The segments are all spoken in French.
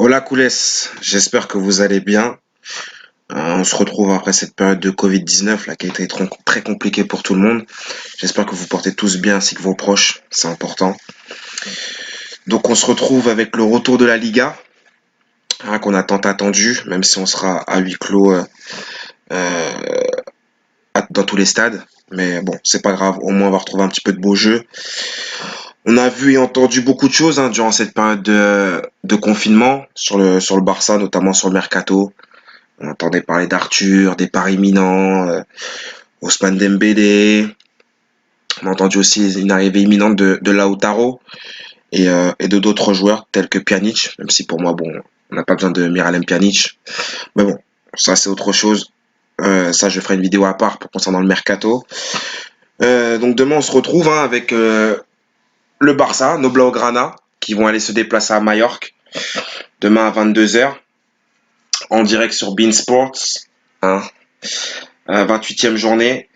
Hola Koules, j'espère que vous allez bien. On se retrouve après cette période de Covid-19 là, qui a été très compliquée pour tout le monde. J'espère que vous portez tous bien ainsi que vos proches, c'est important. Donc on se retrouve avec le retour de la Liga, hein, qu'on a tant attendu, même si on sera à huis clos euh, dans tous les stades. Mais bon, c'est pas grave, au moins on va retrouver un petit peu de beau jeu. On a vu et entendu beaucoup de choses hein, durant cette période de confinement sur le Barça, notamment sur le Mercato. On entendait parler d'Arthur, des paris imminents, Ousmane Dembélé. On a entendu aussi une arrivée imminente de Lautaro et de d'autres joueurs tels que Pjanic, même si pour moi, bon, on n'a pas besoin de Miralem Pjanic. Mais bon, ça c'est autre chose. Ça, je ferai une vidéo à part pour concernant le mercato. Donc demain, on se retrouve hein, avec le Barça, nos Blaugrana, qui vont aller se déplacer à Majorque demain à 22 h en direct sur Bein Sports, hein, 28e journée.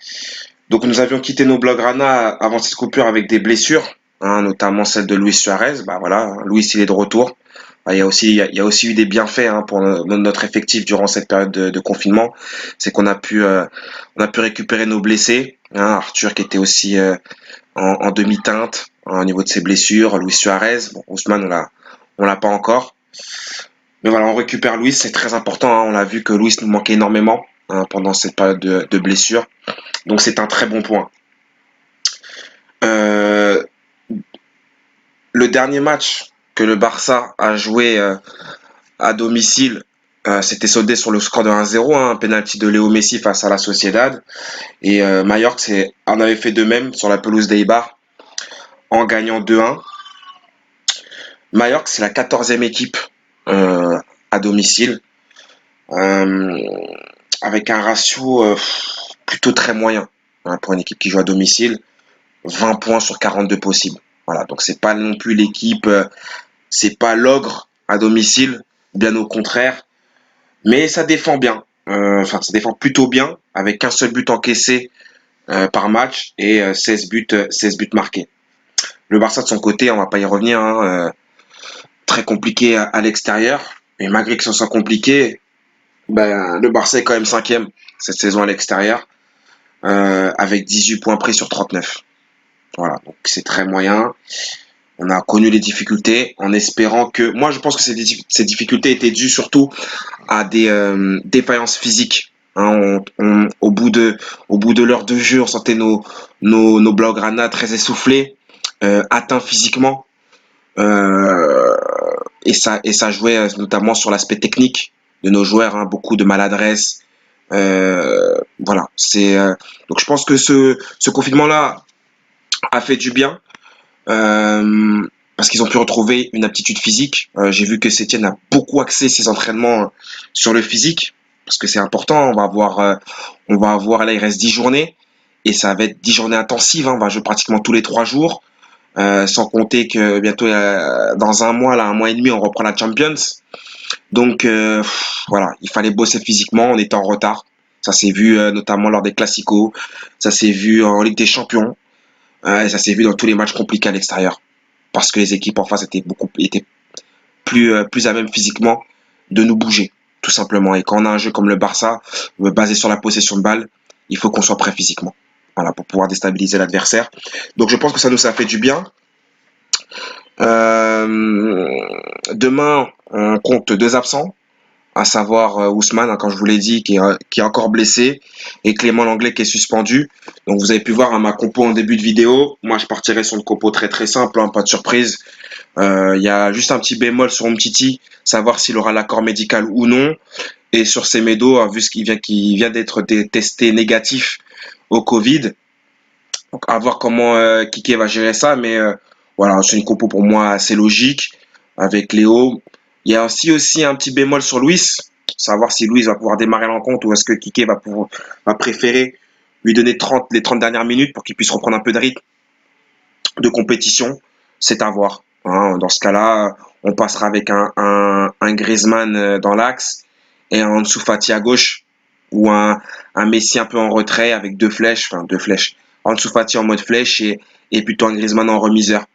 Donc nous avions quitté nos Blaugrana avant cette coupure avec des blessures, hein, notamment celle de Luis Suarez. Bah voilà, Luis il est de retour. Bah, il y a aussi eu des bienfaits hein, pour notre effectif durant cette période de confinement. C'est qu'on a pu récupérer nos blessés. Hein, Arthur qui était aussi en demi-teinte hein, au niveau de ses blessures. Luis Suarez, bon, Ousmane on l'a pas encore. Mais voilà, on récupère Luis, c'est très important. Hein, on l'a vu que Luis nous manquait énormément hein, pendant cette période de blessure. Donc c'est un très bon point. Euh, le dernier match que le Barça a joué à domicile, c'était soldé sur le score de 1-0, hein, un penalty de Léo Messi face à la Sociedad. Et Mallorca en avait fait de même sur la pelouse d'Eibar en gagnant 2-1. Mallorca, c'est la 14e équipe euh, à domicile, euh, avec un ratio plutôt très moyen hein, pour une équipe qui joue à domicile, 20 points sur 42 possibles. Voilà, donc c'est pas non plus l'équipe, c'est pas l'ogre à domicile, bien au contraire, mais ça défend bien. Enfin, ça défend plutôt bien, avec un seul but encaissé par match et 16 buts marqués. Le Barça de son côté, on va pas y revenir, hein, très compliqué à l'extérieur. Et malgré que ce soit compliqué, ben, le Barça est quand même cinquième cette saison à l'extérieur, avec 18 points pris sur 39. Voilà, donc c'est très moyen. On a connu les difficultés en espérant que... Moi, je pense que ces difficultés étaient dues surtout à des défaillances physiques. Hein, au bout de l'heure de jeu, on sentait nos Blaugrana très essoufflés, atteints physiquement. Euh, et ça jouait notamment sur l'aspect technique de nos joueurs, hein, beaucoup de maladresse. Voilà. Donc je pense que ce confinement-là a fait du bien. Parce qu'ils ont pu retrouver une aptitude physique. J'ai vu que Sétienne a beaucoup axé ses entraînements sur le physique, parce que c'est important. On va avoir là, il reste 10 journées, et ça va être 10 journées intensives. Hein. On va jouer pratiquement tous les 3 jours, sans compter que bientôt, dans un mois, là, un mois et demi, on reprend la Champions. Donc voilà, il fallait bosser physiquement, on était en retard. Ça s'est vu notamment lors des Classicos, ça s'est vu en Ligue des Champions, et ça s'est vu dans tous les matchs compliqués à l'extérieur parce que les équipes en face étaient plus à même physiquement de nous bouger, tout simplement. Et quand on a un jeu comme le Barça, basé sur la possession de balle, il faut qu'on soit prêt physiquement. Voilà, pour pouvoir déstabiliser l'adversaire. Donc je pense que ça a fait du bien. Demain, on compte deux absents, à savoir Ousmane, hein, quand je vous l'ai dit, qui est encore blessé, et Clément Langlais qui est suspendu. Donc vous avez pu voir hein, ma compo en début de vidéo. Moi, je partirai sur une compo très très simple, hein, pas de surprise. Il y a juste un petit bémol sur Umtiti, savoir s'il aura l'accord médical ou non. Et sur Semedo, vu qu'il vient d'être testé négatif au Covid. Donc à voir comment Kike va gérer ça. Mais voilà, c'est une compo pour moi assez logique avec Léo. Il y a aussi un petit bémol sur Luis, savoir si Luis va pouvoir démarrer la rencontre ou est-ce que Kike va préférer lui donner les 30 dernières minutes pour qu'il puisse reprendre un peu de rythme de compétition. C'est à voir. Hein. Dans ce cas-là, on passera avec un Griezmann dans l'axe et un Ansu Fati à gauche ou un Messi un peu en retrait avec deux flèches. Ansu Fati en mode flèche et plutôt un Griezmann en remiseur.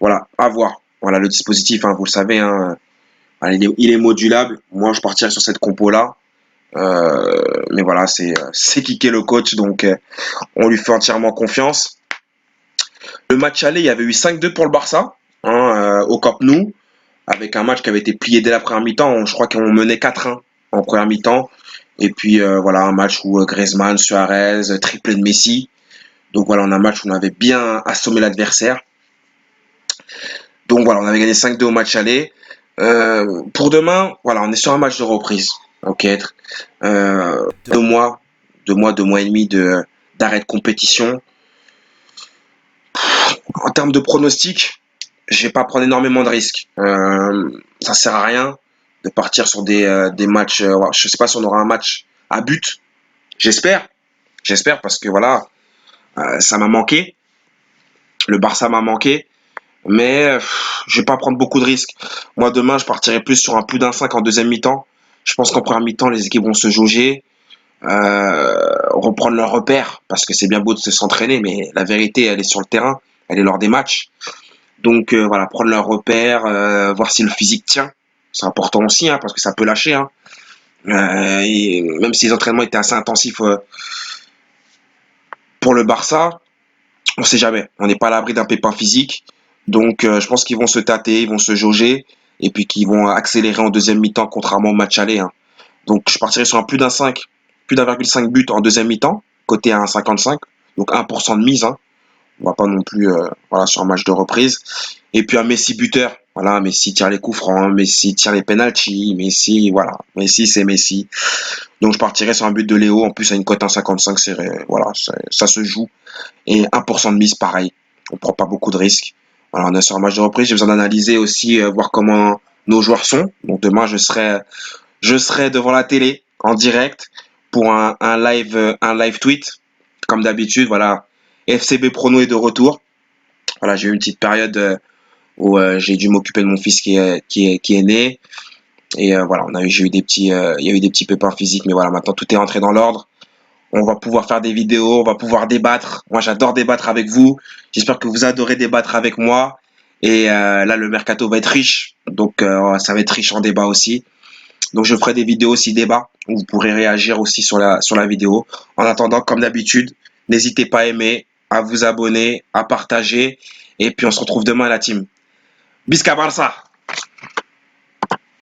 Voilà, à voir. Voilà le dispositif, hein, vous le savez. Hein. Voilà, il est modulable. Moi, je partirais sur cette compo-là. Mais voilà, c'est Kike le coach, donc on lui fait entièrement confiance. Le match aller, il y avait eu 5-2 pour le Barça, hein, au Camp Nou, avec un match qui avait été plié dès la première mi-temps. Je crois qu'on menait 4-1 en première mi-temps. Et puis voilà, un match où Griezmann, Suarez, triplé de Messi. Donc voilà, on a un match où on avait bien assommé l'adversaire. Donc voilà, on avait gagné 5-2 au match aller. Pour demain, voilà, on est sur un match de reprise. Ok, 2 mois, 2 mois et demi d'arrêt de compétition. En termes de pronostic, je vais pas prendre énormément de risques. Ça sert à rien de partir sur des matchs. Je sais pas si on aura un match à but. J'espère, j'espère parce que voilà, ça m'a manqué. Le Barça m'a manqué. Mais je vais pas prendre beaucoup de risques. Moi, demain, je partirai plus sur un plus d'un 5 en deuxième mi-temps. Je pense qu'en première mi-temps, les équipes vont se jauger, reprendre leurs repères, parce que c'est bien beau de s'entraîner, mais la vérité, elle est sur le terrain, elle est lors des matchs. Donc voilà, prendre leurs repères, voir si le physique tient. C'est important aussi, hein, parce que ça peut lâcher. Hein. Et même si les entraînements étaient assez intensifs pour le Barça, on sait jamais. On n'est pas à l'abri d'un pépin physique. Donc, je pense qu'ils vont se tâter, ils vont se jauger, et puis qu'ils vont accélérer en deuxième mi-temps, contrairement au match aller. Hein. Donc, je partirai sur un plus d'un 5, plus d'1,5 but en deuxième mi-temps, côté à 1,55. Donc, 1% de mise. Hein. On va pas non plus voilà, sur un match de reprise. Et puis, un Messi buteur. Voilà, Messi tire les coups francs, Messi tire les penalties, Messi, voilà. Messi, c'est Messi. Donc, je partirai sur un but de Léo. En plus, à une cote 1,55, voilà, ça se joue. Et 1% de mise, pareil. On prend pas beaucoup de risques. Voilà, on est sur un match de reprise. J'ai besoin d'analyser aussi, voir comment nos joueurs sont. Donc demain, je serai devant la télé en direct pour un live tweet. Comme d'habitude, voilà. FCB Prono est de retour. Voilà, j'ai eu une petite période où j'ai dû m'occuper de mon fils qui est né. Et voilà, il y a eu des petits pépins physiques, mais voilà, maintenant tout est rentré dans l'ordre. On va pouvoir faire des vidéos, on va pouvoir débattre. Moi, j'adore débattre avec vous. J'espère que vous adorez débattre avec moi. Et là, le mercato va être riche. Donc, ça va être riche en débat aussi. Donc, je ferai des vidéos aussi débat où vous pourrez réagir aussi sur la vidéo. En attendant, comme d'habitude, n'hésitez pas à aimer, à vous abonner, à partager. Et puis, on se retrouve demain à la team. Bisca Barça!